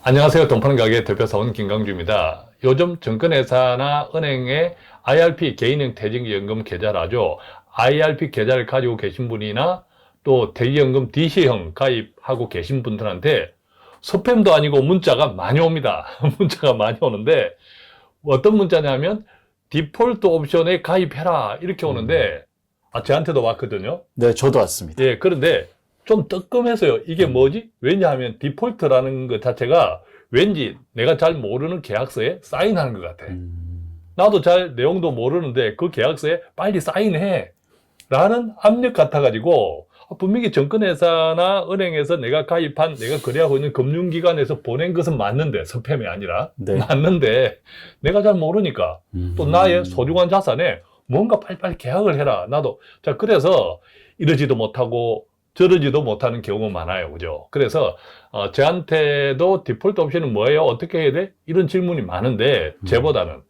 안녕하세요. 동파는 가게 대표사원 김강주입니다. 요즘 증권회사나 은행에 IRP 개인형 퇴직연금 계좌를 하죠. IRP 계좌를 가지고 계신 분이나 또 퇴직연금 DC형 가입하고 계신 분들한테 스팸도 아니고 문자가 많이 옵니다. 문자가 많이 오는데 어떤 문자냐면 디폴트 옵션에 가입해라 이렇게 오는데 저한테도 왔거든요. 네, 저도 왔습니다. 예, 그런데 좀 뜨끔해서요. 이게 뭐지? 왜냐하면 디폴트라는 것 자체가 왠지 내가 잘 모르는 계약서에 사인하는 것 같아. 나도 잘 내용도 모르는데 그 계약서에 빨리 사인해. 라는 압력 같아가지고 분명히 증권회사나 은행에서 내가 가입한, 내가 거래하고 있는 금융기관에서 보낸 것은 맞는데, 스팸이 아니라. 네. 맞는데 내가 잘 모르니까 또 나의 소중한 자산에 뭔가 빨리빨리 계약을 해라. 나도. 자, 그래서 이러지도 못하고 저러지도 못하는 경우가 많아요. 그죠? 그래서, 저한테도 디폴트 옵션은 뭐예요? 어떻게 해야 돼? 이런 질문이 많은데, 제보다는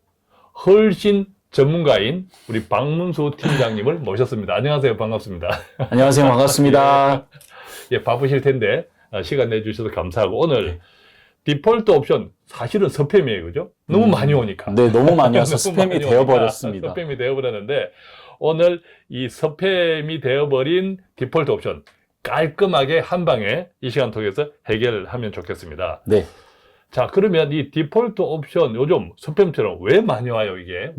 훨씬 전문가인 우리 박문수 팀장님을 모셨습니다. 안녕하세요. 반갑습니다. 안녕하세요. 반갑습니다. 예, 바쁘실 텐데, 시간 내주셔서 감사하고, 오늘 디폴트 옵션, 사실은 스팸이에요. 그죠? 너무 많이 오니까. 네, 너무 많이 와서 너무 스팸이 많이 되어버렸습니다. 오니까 스팸이 되어버렸는데, 오늘 이 스팸이 되어버린 디폴트 옵션 깔끔하게 한 방에 이 시간 통해서 해결하면 좋겠습니다. 네. 자, 그러면 이 디폴트 옵션 요즘 스팸처럼 왜 많이 와요, 이게?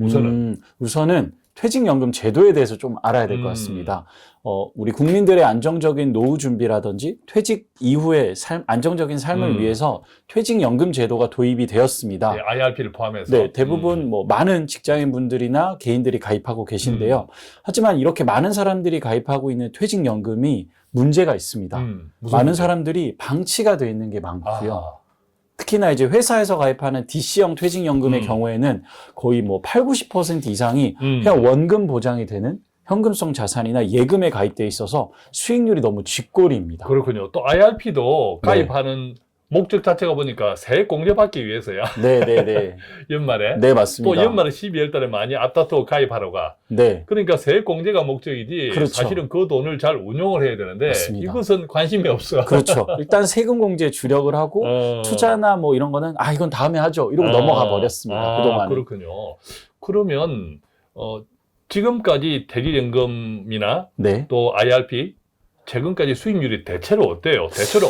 우선은 퇴직연금 제도에 대해서 좀 알아야 될 것 같습니다. 우리 국민들의 안정적인 노후 준비라든지 퇴직 이후의 안정적인 삶을 위해서 퇴직연금 제도가 도입이 되었습니다. 네, IRP를 포함해서. 네, 대부분 많은 직장인분들이나 개인들이 가입하고 계신데요. 하지만 이렇게 많은 사람들이 가입하고 있는 퇴직연금이 문제가 있습니다. 무슨 많은 문제? 사람들이 방치가 되어 있는 게 많고요. 아, 특히나 이제 회사에서 가입하는 DC형 퇴직연금의 경우에는 거의 8, 90% 이상이 그냥 원금 보장이 되는 현금성 자산이나 예금에 가입되어 있어서 수익률이 너무 쥐꼬리입니다. 그렇군요. 또 IRP도 가입하는 목적 자체가 보니까 세액 공제 받기 위해서야. 네네네. 연말에. 네, 맞습니다. 또 연말에 12월 달에 많이 앞다투어 가입하러 가. 네. 그러니까 세액 공제가 목적이지 그렇죠. 사실은 그 돈을 잘 운용을 해야 되는데 맞습니다. 이것은 관심이 없어. 그렇죠. 일단 세금 공제에 주력을 하고 투자나 이런 거는 이건 다음에 하죠. 이러고 넘어가 버렸습니다. 그동안은. 그렇군요. 그러면 지금까지 퇴직연금이나 네. 또 IRP 최근까지 수익률이 대체로 어때요? 대체로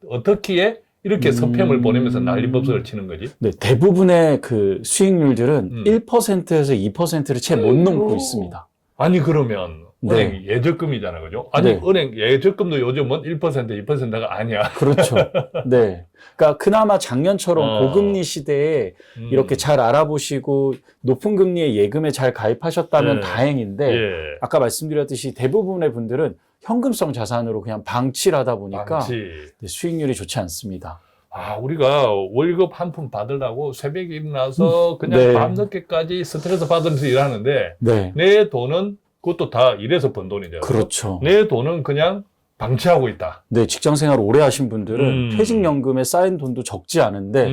어떻게 이렇게 스팸을 보내면서 난리법석을 치는 거지? 네, 대부분의 그 수익률들은 1%에서 2%를 채 못 넘고 있습니다. 아니 그러면 네. 은행 예적금이잖아, 그죠? 아니 네. 은행 예적금도 요즘은 1%, 2%가 아니야. 그렇죠. 네. 그러니까 그나마 작년처럼 고금리 시대에 이렇게 잘 알아보시고 높은 금리의 예금에 잘 가입하셨다면 다행인데 예. 아까 말씀드렸듯이 대부분의 분들은 현금성 자산으로 그냥 방치를 하다 보니까 수익률이 좋지 않습니다. 우리가 월급 한 푼 받으려고 새벽에 일어나서 그냥 네. 밤늦게까지 스트레스 받으면서 일하는데 네. 내 돈은 그것도 다 일해서 번 돈이잖아요. 그렇죠. 내 돈은 그냥 방치하고 있다. 네, 직장 생활 오래 하신 분들은 퇴직연금에 쌓인 돈도 적지 않은데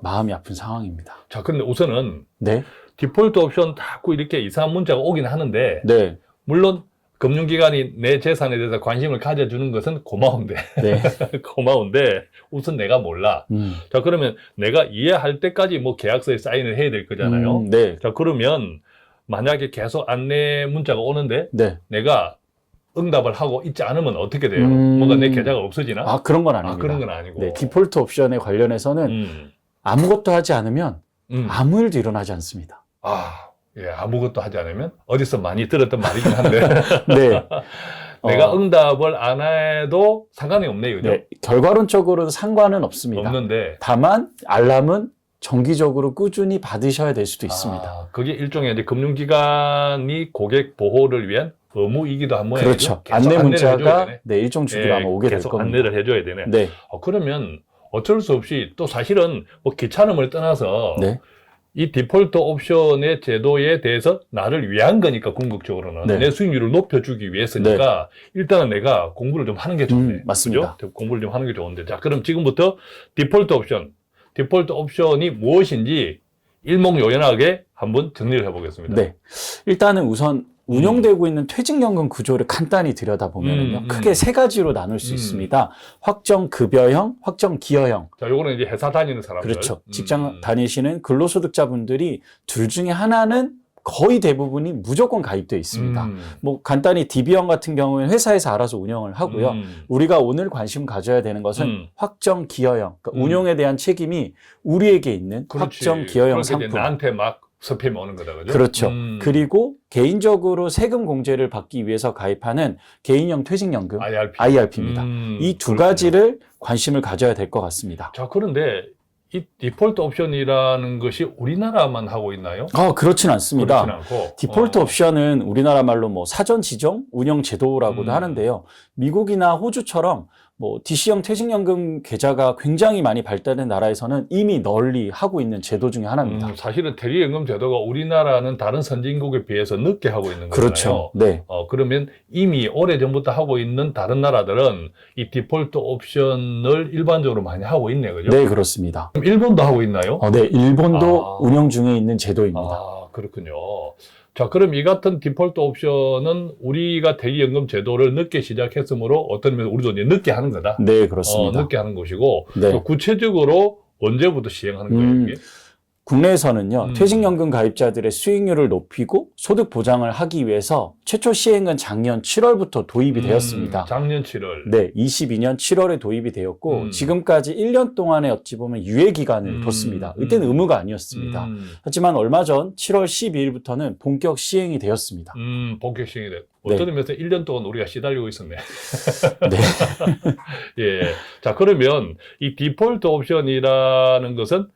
마음이 아픈 상황입니다. 자, 근데 우선은 네. 디폴트 옵션 자꾸 이렇게 이상한 문자가 오긴 하는데 네. 물론 금융기관이 내 재산에 대해서 관심을 가져주는 것은 고마운데 네. 고마운데 우선 내가 몰라. 자, 그러면 내가 이해할 때까지 계약서에 사인을 해야 될 거잖아요. 네. 자, 그러면 만약에 계속 안내 문자가 오는데 네. 내가 응답을 하고 있지 않으면 어떻게 돼요? 뭔가 내 계좌가 없어지나? 그런 건 아닙니다. 그런 건 아니고. 네, 디폴트 옵션에 관련해서는 아무것도 하지 않으면 아무 일도 일어나지 않습니다. 예, 아무것도 하지 않으면 어디서 많이 들었던 말이긴 한데 네. 내가 응답을 안 해도 상관이 없네요, 그죠? 네, 결과론적으로는 상관은 없습니다. 없는데 다만 알람은 정기적으로 꾸준히 받으셔야 될 수도 있습니다. 그게 일종의 이제 금융기관이 고객 보호를 위한 의무이기도 한 모양이죠. 그렇죠. 계속 안내 안내를 해줘야 문자가 되네. 일정 주기로 아마 오게 될 계속 겁니다. 안내를 해줘야 되네. 네. 그러면 어쩔 수 없이 또 사실은 귀찮음을 떠나서 네. 이 디폴트 옵션의 제도에 대해서 나를 위한 거니까 궁극적으로는 네. 내 수익률을 높여주기 위해서니까 일단은 내가 공부를 좀 하는 게 좋네. 맞습니다. 그죠? 공부를 좀 하는 게 좋은데 자, 그럼 지금부터 디폴트 옵션이 무엇인지 일목요연하게 한번 정리를 해보겠습니다. 네. 일단은 우선 운영되고 있는 퇴직연금 구조를 간단히 들여다보면요. 크게 세 가지로 나눌 수 있습니다. 확정급여형, 확정기여형. 자, 요거는 이제 회사 다니는 사람들. 그렇죠. 직장 다니시는 근로소득자분들이 둘 중에 하나는 거의 대부분이 무조건 가입되어 있습니다. 뭐 간단히 DB형 같은 경우에는 회사에서 알아서 운영을 하고요. 우리가 오늘 관심 가져야 되는 것은 확정기여형, 그러니까 운용에 대한 책임이 우리에게 있는 확정기여형 상품. 이제 나한테 막 서피면 오는 거다, 그죠? 그렇죠. 그리고 개인적으로 세금 공제를 받기 위해서 가입하는 개인형 퇴직연금 IRP입니다. 이 두 가지를 관심을 가져야 될 것 같습니다. 자, 그런데 이 디폴트 옵션이라는 것이 우리나라만 하고 있나요? 그렇진 않습니다. 그렇진 않고. 디폴트 옵션은 우리나라 말로 뭐 사전 지정 운영 제도라고도 하는데요. 미국이나 호주처럼 뭐 DC형 퇴직연금 계좌가 굉장히 많이 발달된 나라에서는 이미 널리 하고 있는 제도 중에 하나입니다. 사실은 퇴직연금 제도가 우리나라는 다른 선진국에 비해서 늦게 하고 있는 거잖아요. 그렇죠. 네. 그러면 이미 오래전부터 하고 있는 다른 나라들은 이 디폴트 옵션을 일반적으로 많이 하고 있네, 그죠? 네, 그렇습니다. 그럼 일본도 하고 있나요? 네, 일본도 운영 중에 있는 제도입니다. 그렇군요. 자, 그럼 이 같은 디폴트 옵션은 우리가 퇴직연금 제도를 늦게 시작했으므로 어떤 면에서 우리도 이제 늦게 하는 거다. 네, 그렇습니다. 늦게 하는 것이고, 네. 또 구체적으로 언제부터 시행하는 거예요, 이게? 국내에서는요, 퇴직연금 가입자들의 수익률을 높이고 소득 보장을 하기 위해서 최초 시행은 작년 7월부터 도입이 되었습니다. 작년 7월. 네, 22년 7월에 도입이 되었고 지금까지 1년 동안의 어찌 보면 유예 기간을 뒀습니다. 이때는 의무가 아니었습니다. 하지만 얼마 전 7월 12일부터는 본격 시행이 되었습니다. 본격 시행이 됐. 어떤 의미에서 1년 동안 우리가 시달리고 있었네. 네. 예. 자, 그러면 이 디폴트 옵션이라는 것은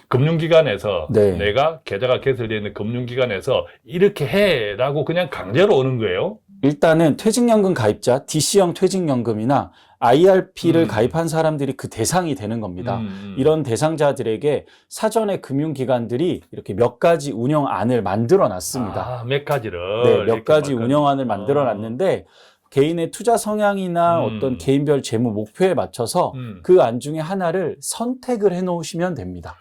금융기관에서 내가 계좌가 개설되어 있는 금융기관에서 이렇게 해라고 그냥 강제로 오는 거예요? 일단은 퇴직연금 가입자, DC형 퇴직연금이나 IRP를 가입한 사람들이 그 대상이 되는 겁니다. 이런 대상자들에게 사전에 금융기관들이 이렇게 몇 가지 운영안을 만들어 놨습니다. 몇 가지를? 네, 몇 가지 운영안을 만들어 놨는데 개인의 투자 성향이나 어떤 개인별 재무 목표에 맞춰서 그 안 중에 하나를 선택을 해 놓으시면 됩니다.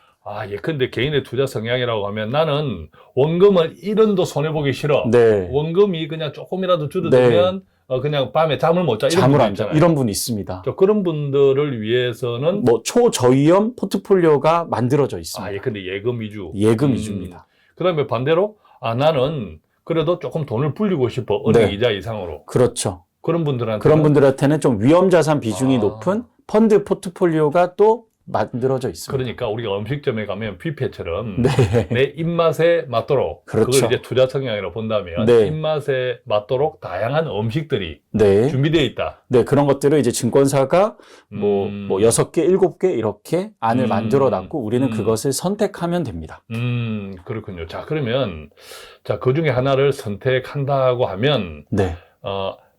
예컨대 개인의 투자 성향이라고 하면 나는 원금을 1원도 손해보기 싫어. 네. 원금이 그냥 조금이라도 줄어들면 그냥 밤에 잠을 못 자. 잠을 안 자. 이런 분이 있습니다. 그런 분들을 위해서는 뭐 초저위험 포트폴리오가 만들어져 있습니다. 예컨대 예금 위주. 예금 위주입니다. 그다음에 반대로 나는 그래도 조금 돈을 불리고 싶어. 은행 이자 이상으로. 그렇죠. 그런 분들한테는 좀 위험 자산 비중이 높은 펀드 포트폴리오가 또 만들어져 있습니다. 그러니까 우리가 음식점에 가면 뷔페처럼 내 입맛에 맞도록 그걸 이제 투자 성향이라고 본다면 입맛에 맞도록 다양한 음식들이 준비되어 있다. 네, 그런 것들을 이제 증권사가 뭐 6개, 7개 이렇게 안을 만들어 놨고 우리는 그것을 선택하면 됩니다. 그렇군요. 자, 그러면 그 중에 하나를 선택한다고 하면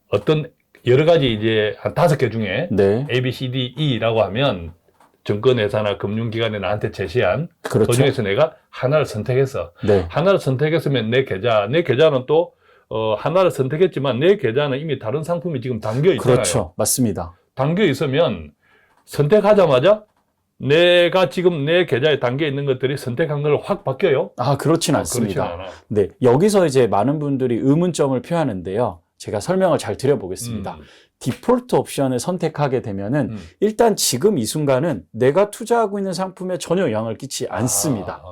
어떤 여러 가지 이제 한 5개 중에 A, B, C, D, E라고 하면 증권회사나 금융기관에 나한테 제시한 그 중에서 내가 하나를 선택했어. 하나를 선택했으면 내 계좌는 또 하나를 선택했지만 내 계좌는 이미 다른 상품이 지금 담겨 있잖아요. 그렇죠. 맞습니다. 담겨 있으면 선택하자마자 내가 지금 내 계좌에 담겨 있는 것들이 선택한 걸 확 바뀌어요? 그렇진 않습니다. 네, 여기서 이제 많은 분들이 의문점을 표하는데요. 제가 설명을 잘 드려보겠습니다. 디폴트 옵션을 선택하게 되면은 일단 지금 이 순간은 내가 투자하고 있는 상품에 전혀 영향을 끼치지 않습니다.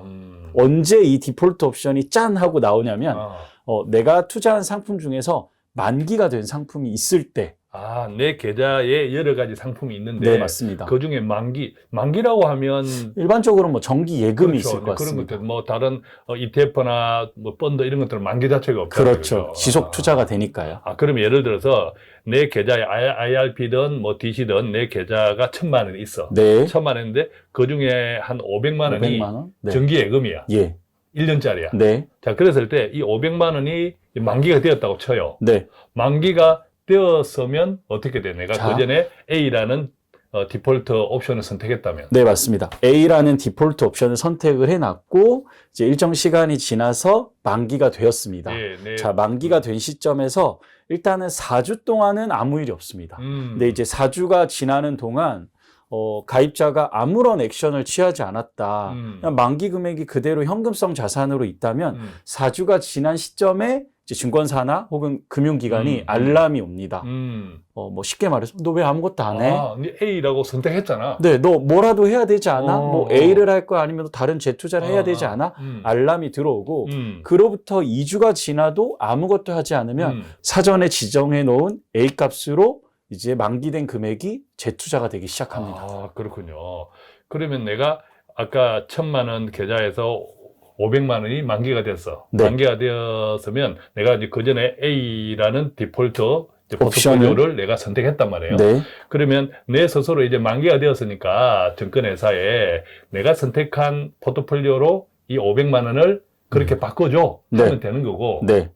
언제 이 디폴트 옵션이 짠 하고 나오냐면 내가 투자한 상품 중에서 만기가 된 상품이 있을 때 내 계좌에 여러 가지 상품이 있는데 네, 맞습니다. 그 중에 만기라고 하면 일반적으로 뭐 정기 예금이 있을 것 같습니다. 그런 것들 뭐 다른 ETF나 뭐 펀드 이런 것들은 만기 자체가 없죠. 그렇죠. 지속 투자가 되니까요. 그러면 예를 들어서 내 계좌에 IRP든 뭐 DC든 내 계좌가 1,000만 원이 있어. 1,000만 원인데 그 중에 한 500만 원이 500만 원? 정기 예금이야. 1년짜리야. 자, 그랬을 때 이 500만 원이 만기가 되었다고 쳐요. 만기가 되었으면 어떻게 돼? 내가 그 전에 A라는 디폴트 옵션을 선택했다면. 네, 맞습니다. A라는 디폴트 옵션을 선택을 해놨고 이제 일정 시간이 지나서 만기가 되었습니다. 자, 만기가 된 시점에서 일단은 4주 동안은 아무 일이 없습니다. 근데 이제 4주가 지나는 동안 가입자가 아무런 액션을 취하지 않았다. 그냥 만기 금액이 그대로 현금성 자산으로 있다면 4주가 지난 시점에 이제 증권사나 혹은 금융기관이 음. 알람이 옵니다. 음. 뭐 쉽게 말해서 너 왜 아무것도 안 해? 아, 네 A라고 선택했잖아. 네, 너 뭐라도 해야 되지 않아? 뭐 어. A를 할 거야 아니면 다른 재투자를 해야 되지 않아? 알람이 들어오고 그로부터 2주가 지나도 아무것도 하지 않으면 사전에 지정해 놓은 A 값으로 이제 만기된 금액이 재투자가 되기 시작합니다. 아, 그렇군요. 그러면 내가 아까 1,000만 원 계좌에서 500만 원이 만기가 됐어. 네. 만기가 되었으면 내가 이제 그 전에 A라는 디폴트 이제 옵션을? 포트폴리오를 내가 선택했단 말이에요. 네, 그러면 내 스스로 이제 만기가 되었으니까 증권회사에 내가 선택한 포트폴리오로 이 500만 원을 그렇게 바꿔줘 네. 하면 되는 거고, 네,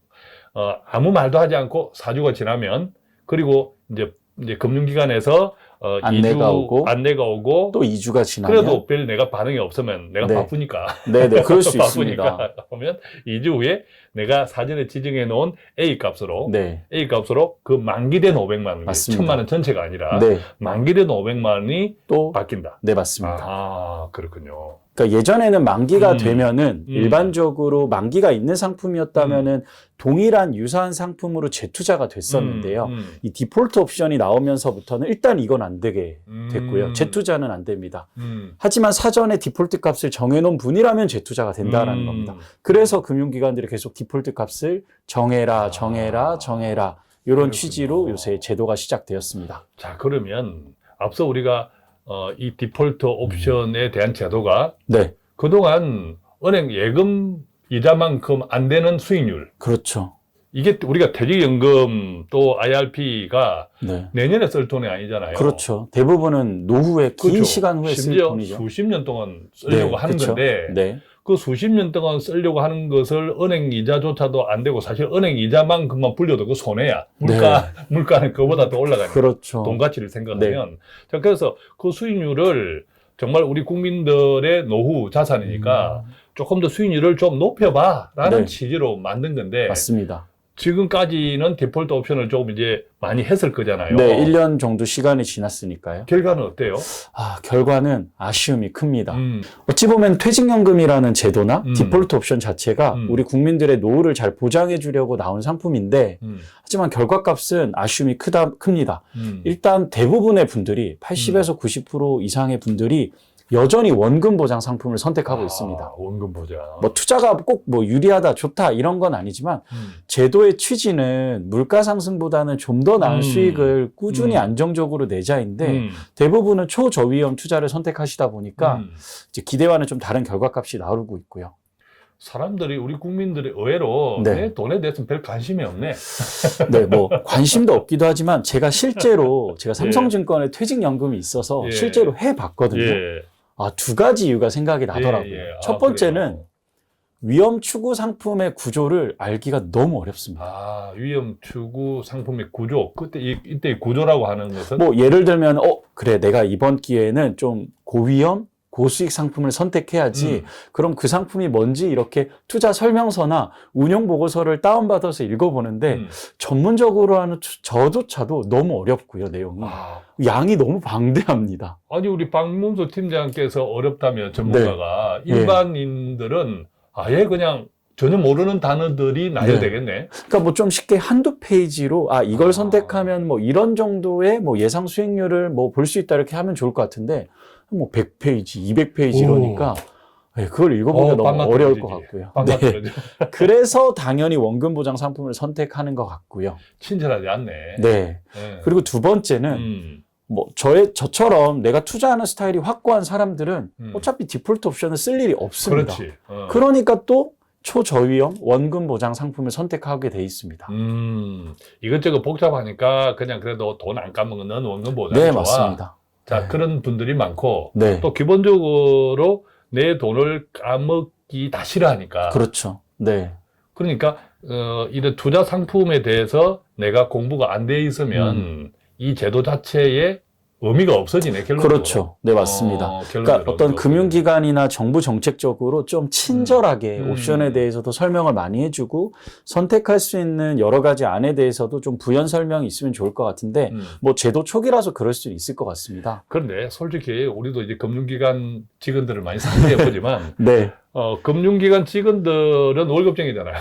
아무 말도 하지 않고 4주가 지나면, 그리고 이제 금융기관에서 안내가 2주 오고, 안내가 오고, 또 2주가 지나면 그래도 별 내가 반응이 없으면 내가 네. 바쁘니까. 네네, 그럴 수 있습니다. 바쁘니까 하면 2주 후에 내가 사전에 지정해 놓은 A 값으로, 네, A 값으로 그 만기된 500만 원, 맞습니다. 1,000만 원 전체가 아니라 네, 만기된 500만 원이 또 바뀐다. 네, 맞습니다. 아, 그렇군요. 그러니까 예전에는 만기가 음. 되면은 일반적으로 만기가 있는 상품이었다면은 동일한 유사한 상품으로 재투자가 됐었는데요. 이 디폴트 옵션이 나오면서부터는 일단 이건 안 되게 됐고요. 재투자는 안 됩니다. 하지만 사전에 디폴트 값을 정해놓은 분이라면 재투자가 된다라는 겁니다. 그래서 금융기관들이 계속 디폴트 값을 정해라, 정해라, 정해라 이런 그렇군요. 취지로 요새 제도가 시작되었습니다. 자, 그러면 앞서 우리가 이 디폴트 옵션에 대한 제도가 네, 그동안 은행 예금 이자만큼 안 되는 수익률, 그렇죠. 이게 우리가 퇴직연금 또 IRP가 네, 내년에 쓸 돈이 아니잖아요. 그렇죠. 대부분은 노후에 긴 그렇죠. 시간 후에 쓸 심지어 돈이죠. 수십 년 동안 쓰려고 하는 그렇죠. 건데, 네, 그 수십 년 동안 쓰려고 하는 것을 은행 이자조차도 안 되고, 사실 은행 이자만큼만 불려도 그 손해야. 물가는 그보다 더 올라가니까. 그렇죠. 돈 가치를 생각하면. 자, 그래서 그 수익률을 정말 우리 국민들의 노후 자산이니까 조금 더 수익률을 좀 높여봐라는 네. 취지로 만든 건데, 맞습니다. 지금까지는 디폴트 옵션을 조금 이제 많이 했을 거잖아요. 네, 1년 정도 시간이 지났으니까요. 결과는 어때요? 결과는 아쉬움이 큽니다. 어찌 보면 퇴직연금이라는 제도나 디폴트 옵션 자체가 우리 국민들의 노후를 잘 보장해 주려고 나온 상품인데, 하지만 결과값은 아쉬움이 큽니다. 일단 대부분의 분들이 80에서 90% 이상의 분들이 여전히 원금 보장 상품을 선택하고 있습니다. 원금 보장. 뭐 투자가 꼭 뭐 유리하다, 좋다 이런 건 아니지만 제도의 취지는 물가 상승보다는 좀 더 나은 수익을 꾸준히 안정적으로 내자인데 대부분은 초저위험 투자를 선택하시다 보니까 이제 기대와는 좀 다른 결과값이 나오고 있고요. 사람들이, 우리 국민들이 의외로 네. 내 돈에 대해서는 별 관심이 없네. 네, 뭐 관심도 없기도 하지만 제가 삼성증권에 퇴직연금이 있어서 예. 실제로 해봤거든요. 예. 두 가지 이유가 생각이 나더라고요. 예, 예. 첫 번째는 위험 추구 상품의 구조를 알기가 너무 어렵습니다. 위험 추구 상품의 구조. 이때 구조라고 하는 것은? 뭐 예를 들면 그래, 내가 이번 기회에는 좀 고위험 고수익 상품을 선택해야지. 그럼 그 상품이 뭔지 이렇게 투자 설명서나 운용 보고서를 다운받아서 읽어보는데 전문적으로 하는 저조차도 너무 어렵고요, 내용이. 양이 너무 방대합니다. 아니, 우리 박문수 팀장께서 어렵다면 전문가가, 일반인들은 아예 그냥 전혀 모르는 단어들이 나야 되겠네. 그러니까 뭐 좀 쉽게 한두 페이지로 이걸 선택하면 뭐 이런 정도의 뭐 예상 수익률을 뭐 볼 수 있다 이렇게 하면 좋을 것 같은데 뭐 100페이지, 200페이지 이러니까 그걸 읽어보기가 너무 어려울 것 같고요. 네. 그래서 당연히 원금 보장 상품을 선택하는 것 같고요. 친절하지 않네. 네. 그리고 두 번째는 뭐 저처럼 내가 투자하는 스타일이 확고한 사람들은 어차피 디폴트 옵션을 쓸 일이 없습니다. 그렇지. 그러니까 또 초저위험 원금 보장 상품을 선택하게 돼 있습니다. 이것저것 복잡하니까 그냥 그래도 돈 안 까먹는 원금 보장. 네, 좋아. 맞습니다. 자, 그런 분들이 많고, 네. 또 기본적으로 내 돈을 까먹기 다 싫어하니까. 그렇죠. 네. 그러니까 이런 투자 상품에 대해서 내가 공부가 안 돼 있으면 이 제도 자체에 의미가 없어지네, 결론적으로. 그렇죠. 네, 맞습니다. 그러니까 결론적으로. 어떤 금융기관이나 정부 정책적으로 좀 친절하게 옵션에 대해서도 설명을 많이 해주고 선택할 수 있는 여러 가지 안에 대해서도 좀 부연 설명이 있으면 좋을 것 같은데 뭐 제도 초기라서 그럴 수 있을 것 같습니다. 그런데 솔직히 우리도 이제 금융기관 직원들을 많이 상대해보지만 네. 금융기관 직원들은 월급쟁이잖아요.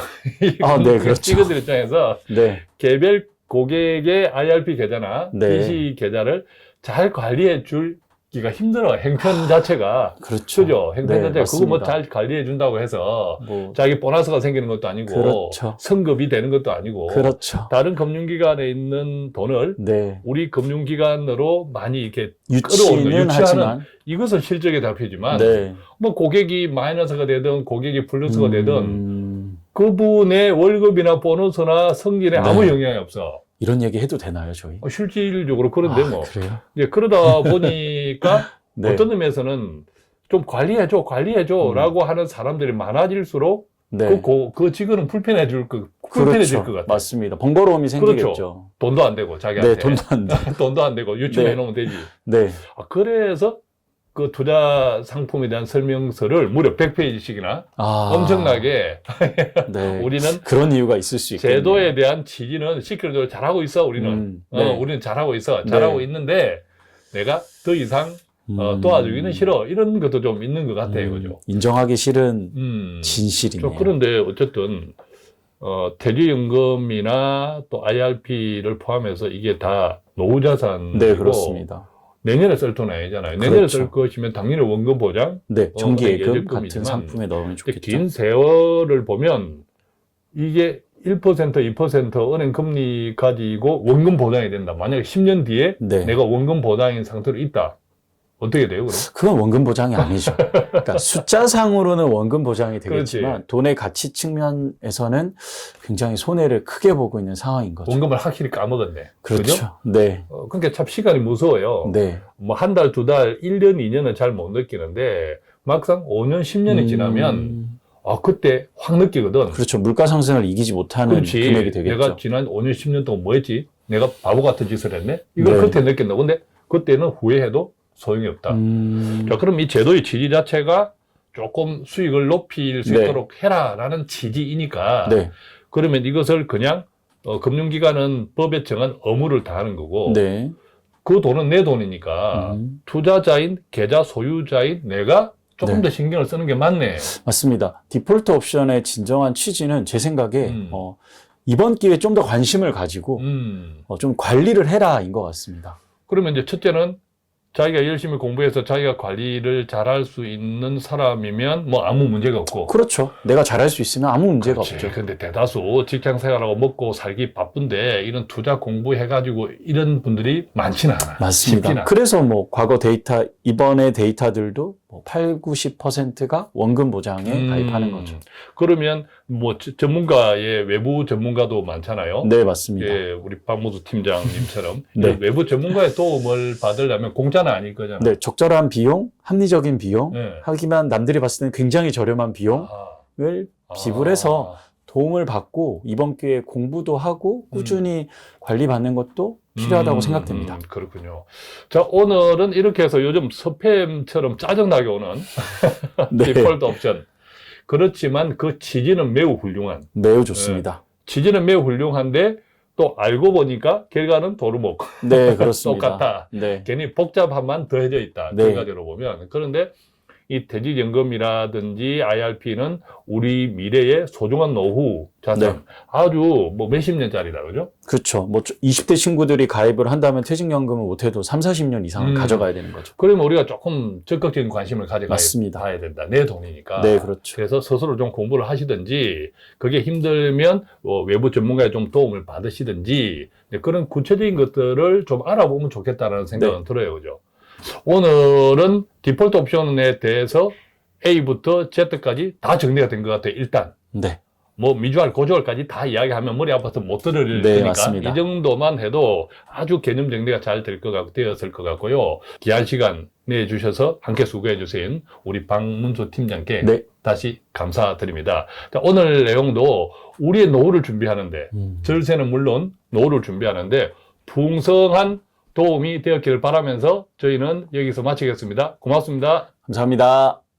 아, 네, 그렇죠. 직원들 입장에서 네. 개별 고객의 IRP 계좌나 네. BC 계좌를 잘 관리해 주기가 힘들어. 행편 자체가. 그렇죠. 그죠? 행편 네, 자체가. 그거 뭐 맞습니다. 잘 관리해 준다고 해서 뭐, 자기 보너스가 생기는 것도 아니고 그렇죠. 성급이 되는 것도 아니고 그렇죠. 다른 금융기관에 있는 돈을 네. 우리 금융기관으로 많이 이렇게 유치는 유치하는 하지만, 이것은 실적의 대표지만 네. 뭐 고객이 마이너스가 되든 고객이 플러스가 되든 그 그분의 월급이나 보너스나 성질에 아무 네. 영향이 없어. 이런 얘기 해도 되나요, 저희? 실질적으로 그런데 아, 뭐. 그래요? 이제 그러다 보니까 네. 어떤 의미에서는 좀 관리해줘 라고 하는 사람들이 많아질수록 네. 그 직원은 불편해질 것 같아. 맞습니다. 번거로움이 생기겠죠. 그렇죠. 돈도 안 되고 자기한테. 네, 돈도 안 돼. 돈도 안 되고 유치해 네. 놓으면 되지. 네. 그래서 그 투자 상품에 대한 설명서를 무려 100페이지씩이나 엄청나게 네. 우리는 그런 이유가 있을 수 있겠네요. 제도에 대한 지지는 시크릿으로 잘하고 있어, 우리는. 네. 우리는 잘하고 있어. 잘하고 네. 있는데 내가 더 이상 도와주기는 싫어. 이런 것도 좀 있는 것 같아요. 그죠? 인정하기 싫은 좀 진실이네요. 그런데 어쨌든 퇴직연금이나 또 IRP를 포함해서 이게 다 노후자산이고 네, 그렇습니다. 내년에 쓸 돈 아니잖아요. 내년에 그렇죠. 쓸 것이면 당연히 원금 보장, 네, 정기예금 예적금이지만 같은 상품에 넣으면 좋겠죠. 긴 세월을 보면 이게 1%, 2% 은행 금리 가지고 원금 보장이 된다. 만약에 10년 뒤에 네. 내가 원금 보장인 상태로 있다. 어떻게 돼요, 그럼? 그건 원금 보장이 아니죠. 그러니까 숫자상으로는 원금 보장이 되겠지만 그렇지. 돈의 가치 측면에서는 굉장히 손해를 크게 보고 있는 상황인 거죠. 원금을 확실히 까먹었네. 그렇죠. 그죠? 네. 그러니까 참 시간이 무서워요. 네. 뭐 한 달, 두 달, 1년, 2년은 잘 못 느끼는데 막상 5년, 10년이 지나면 그때 확 느끼거든. 그렇죠. 물가 상승을 이기지 못하는 그렇지. 금액이 되겠죠. 내가 지난 5년, 10년 동안 뭐 했지? 내가 바보 같은 짓을 했네? 이걸 네. 그때 느낀다. 근데 그때는 후회해도 소용이 없다. 자, 그럼 이 제도의 취지 자체가 조금 수익을 높일 수 네. 있도록 해라라는 취지이니까 네. 그러면 이것을 그냥 금융기관은 법에 정한 의무를 다하는 거고 네. 그 돈은 내 돈이니까 투자자인 계좌 소유자인 내가 조금 네. 더 신경을 쓰는 게 맞네. 맞습니다. 디폴트 옵션의 진정한 취지는 제 생각에 이번 기회에 좀 더 관심을 가지고 좀 관리를 해라인 것 같습니다. 그러면 이제 첫째는 자기가 열심히 공부해서 자기가 관리를 잘할 수 있는 사람이면 뭐 아무 문제가 없고. 그렇죠. 내가 잘할 수 있으면 아무 문제가 그렇지. 없죠. 근데 대다수 직장 생활하고 먹고 살기 바쁜데 이런 투자 공부해가지고 이런 분들이 많지는 않아. 맞습니다. 그래서 뭐 과거 데이터, 이번의 데이터들도 뭐 8, 90%가 원금 보장에 가입하는 거죠. 그러면 뭐 전문가의 외부 전문가도 많잖아요. 네, 맞습니다. 예, 우리 박모수 팀장님처럼 네. 외부 전문가의 도움을 받으려면 공짜는 아닐 거잖아요. 네, 적절한 비용, 합리적인 비용, 네. 하지만 남들이 봤을 때는 굉장히 저렴한 비용을 지불해서 도움을 받고 이번 기회에 공부도 하고 꾸준히 관리받는 것도 필요하다고 생각됩니다. 그렇군요. 자, 오늘은 이렇게 해서 요즘 스팸처럼 짜증나게 오는 네. 디폴트 옵션. 그렇지만 그 취지는 매우 훌륭한. 매우 좋습니다. 취지는 매우 훌륭한데 또 알고 보니까 결과는 도루묵. 네, 그렇습니다. 똑같아. 네. 괜히 복잡함만 더해져 있다. 네. 결과적으로 보면. 그런데 이 퇴직연금이라든지 IRP는 우리 미래의 소중한 노후 자산. 네. 아주 뭐 몇십 년짜리다. 그죠? 그렇죠. 뭐 20대 친구들이 가입을 한다면 퇴직연금을 못해도 3, 40년 이상은 가져가야 되는 거죠. 그러면 우리가 조금 적극적인 관심을 맞습니다. 가져가야 된다. 내 돈이니까. 네, 그렇죠. 그래서 스스로 좀 공부를 하시든지, 그게 힘들면 외부 전문가의 좀 도움을 받으시든지, 그런 구체적인 것들을 좀 알아보면 좋겠다는 생각은 들어요. 그죠? 오늘은 디폴트 옵션에 대해서 A부터 Z까지 다 정리가 된 것 같아요. 일단. 네. 뭐 미주알 고주알까지 다 이야기하면 머리 아파서 못 들을 네, 테니까 맞습니다. 이 정도만 해도 아주 개념 정리가 잘 될 것 같고 되었을 것 같고요. 귀한 시간 내주셔서 함께 수고해 주신 우리 박문수 팀장께 네. 다시 감사드립니다. 자, 오늘 내용도 우리의 노후를 준비하는데 절세는 물론 노후를 준비하는데 풍성한 도움이 되었기를 바라면서 저희는 여기서 마치겠습니다. 고맙습니다. 감사합니다.